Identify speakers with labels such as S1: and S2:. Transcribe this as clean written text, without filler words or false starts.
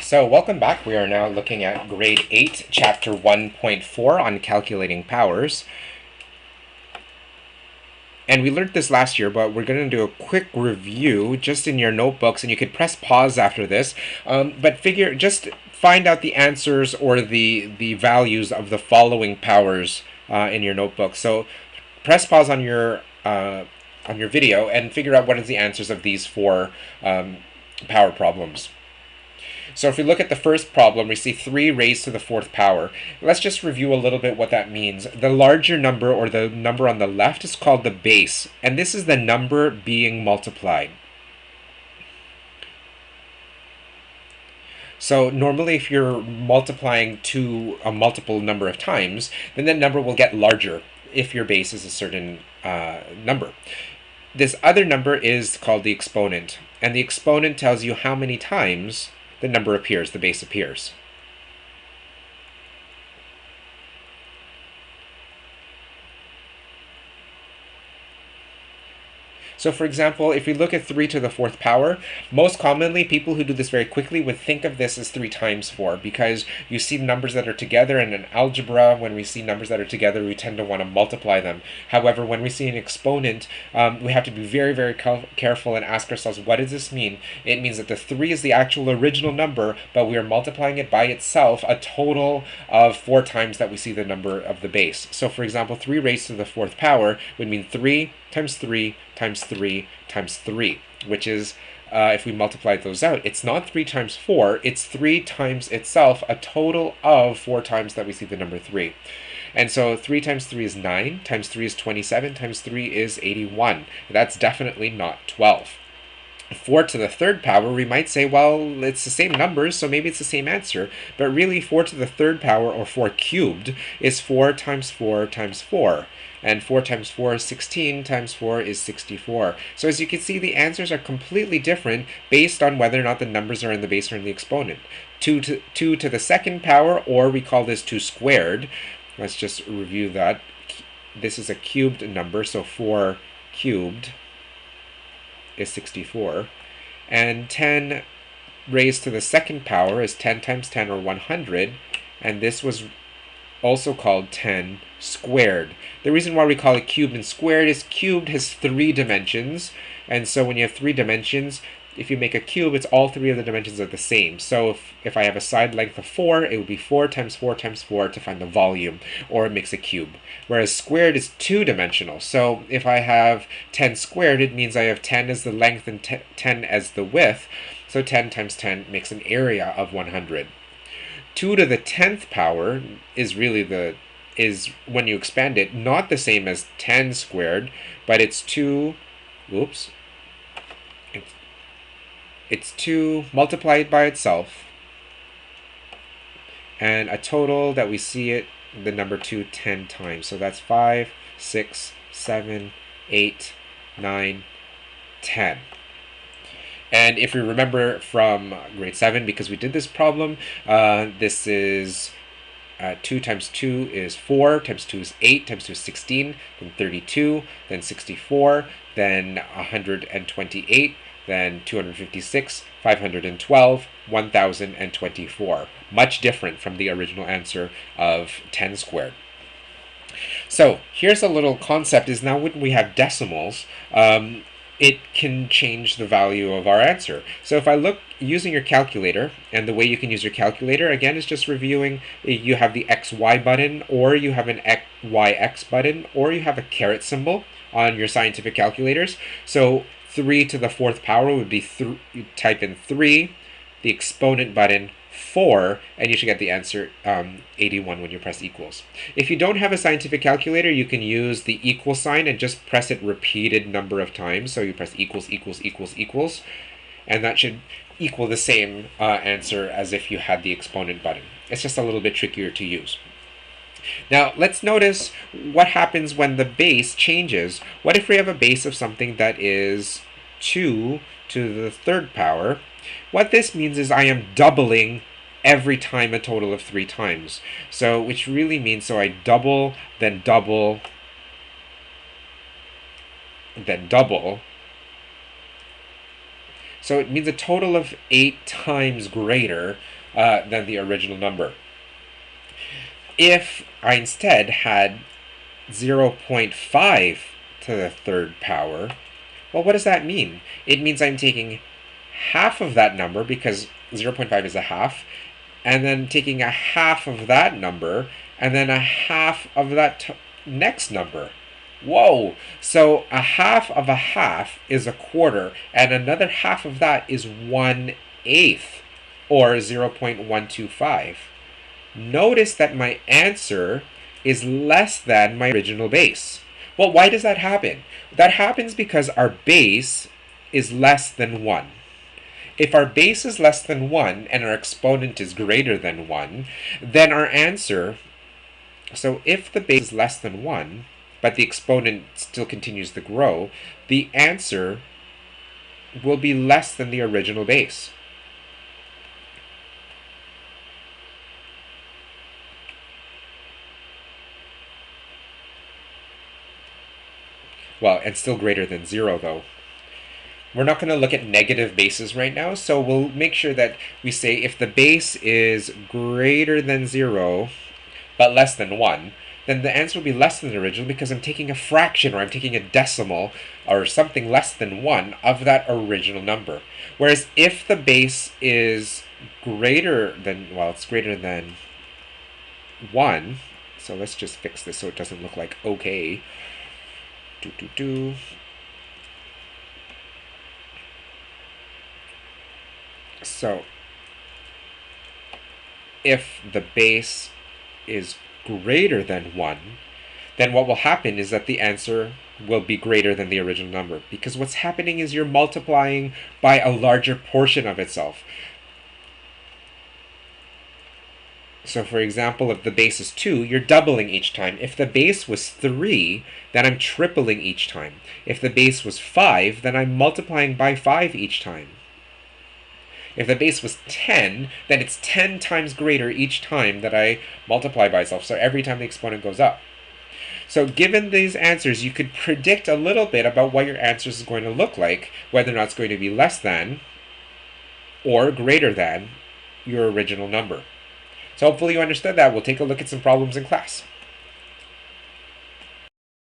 S1: So welcome back. We are now looking at grade 8, chapter 1.4 on calculating powers. And we learned this last year, but we're going to do a quick review just in your notebooks, and you could press pause after this. Just find out the answers or the values of the following powers in your notebook. So press pause on your video and figure out what is the answers of these four power problems. So if we look at the first problem, we see 3 raised to the 4th power. Let's just review a little bit what that means. The larger number, or the number on the left, is called the base, and this is the number being multiplied. So normally if you're multiplying to a multiple number of times, then that number will get larger if your base is a certain number. This other number is called the exponent, and the exponent tells you how many times the number appears, the base appears. So for example, if we look at 3 to the 4th power, most commonly people who do this very quickly would think of this as 3 times 4, because you see numbers that are together, and in algebra, when we see numbers that are together, we tend to want to multiply them. However, when we see an exponent, we have to be very, very careful and ask ourselves, what does this mean? It means that the 3 is the actual original number, but we are multiplying it by itself a total of 4 times that we see the number of the base. So for example, 3 raised to the 4th power would mean 3 times 3 times 3 times 3, which is, if we multiply those out, it's not 3 times 4, it's 3 times itself, a total of 4 times that we see the number 3. And so 3 times 3 is 9, times 3 is 27, times 3 is 81. That's definitely not 12. 4 to the 3rd power, we might say, well, it's the same numbers, so maybe it's the same answer. But really, 4 to the 3rd power, or 4 cubed, is 4 times 4 times 4. And 4 times 4 is 16, times 4 is 64. So as you can see, the answers are completely different based on whether or not the numbers are in the base or in the exponent. 2 to the 2nd power, or we call this 2 squared. Let's just review that. This is a cubed number, so 4 cubed is 64. And 10 raised to the 2nd power is 10 times 10, or 100. And this was also called 10 squared. The reason why we call it cubed and squared is cubed has 3 dimensions, and so when you have 3 dimensions, if you make a cube, it's all 3 of the dimensions are the same. So if I have a side length of 4, it would be 4 times 4 times 4 to find the volume, or it makes a cube. Whereas squared is 2-dimensional. So if I have 10 squared, it means I have 10 as the length and 10 as the width. So 10 times 10 makes an area of 100. 2 to the 10th power is when you expand it, not the same as 10 squared, but it's 2 multiplied by itself, and a total that we see it, the number 2, 10 times. So that's 5, 6, 7, 8, 9, 10. And if we remember from grade 7, because we did this problem, this is 2 times 2 is 4, times 2 is 8, times 2 is 16, then 32, then 64, then 128, then 256, 512, 1024. Much different from the original answer of 10 squared. So here's a little concept, is now when we have decimals, it can change the value of our answer. So if I look using your calculator, and the way you can use your calculator, again, is just reviewing, you have the XY button, or you have an YX button, or you have a caret symbol on your scientific calculators. So 3 to the 4th power would be, you type in 3, the exponent button, 4, and you should get the answer 81 when you press equals. If you don't have a scientific calculator, you can use the equal sign and just press it repeated number of times. So you press equals, equals, equals, equals, and that should equal the same answer as if you had the exponent button. It's just a little bit trickier to use. Now let's notice what happens when the base changes. What if we have a base of something that is 2 to the 3rd power? What this means is I am doubling every time a total of 3 times. So which really means, so I double, then double, then double. So it means a total of 8 times greater than the original number. If I instead had 0.5 to the third power, well, what does that mean? It means I'm taking half of that number, because 0.5 is a half, and then taking a half of that number, and then a half of that next number. Whoa! So a half of a half is a quarter, and another half of that is 1/8, or 0.125. Notice that my answer is less than my original base. Well, why does that happen? That happens because our base is less than 1. If our base is less than 1 and our exponent is greater than 1, then our answer, so if the base is less than 1, but the exponent still continues to grow, the answer will be less than the original base. Well, and still greater than 0, though. We're not going to look at negative bases right now, so we'll make sure that we say if the base is greater than 0, but less than 1, then the answer will be less than the original, because I'm taking a fraction, or I'm taking a decimal, or something less than 1 of that original number. Whereas if the base is greater than, well, it's greater than 1, so let's just fix this so it doesn't look like okay. So if the base is greater than 1, then what will happen is that the answer will be greater than the original number, because what's happening is you're multiplying by a larger portion of itself. So for example, if the base is 2, you're doubling each time. If the base was 3, then I'm tripling each time. If the base was 5, then I'm multiplying by 5 each time. If the base was 10, then it's 10 times greater each time that I multiply by itself, so every time the exponent goes up. So given these answers, you could predict a little bit about what your answer is going to look like, whether or not it's going to be less than or greater than your original number. So hopefully you understood that. We'll take a look at some problems in class.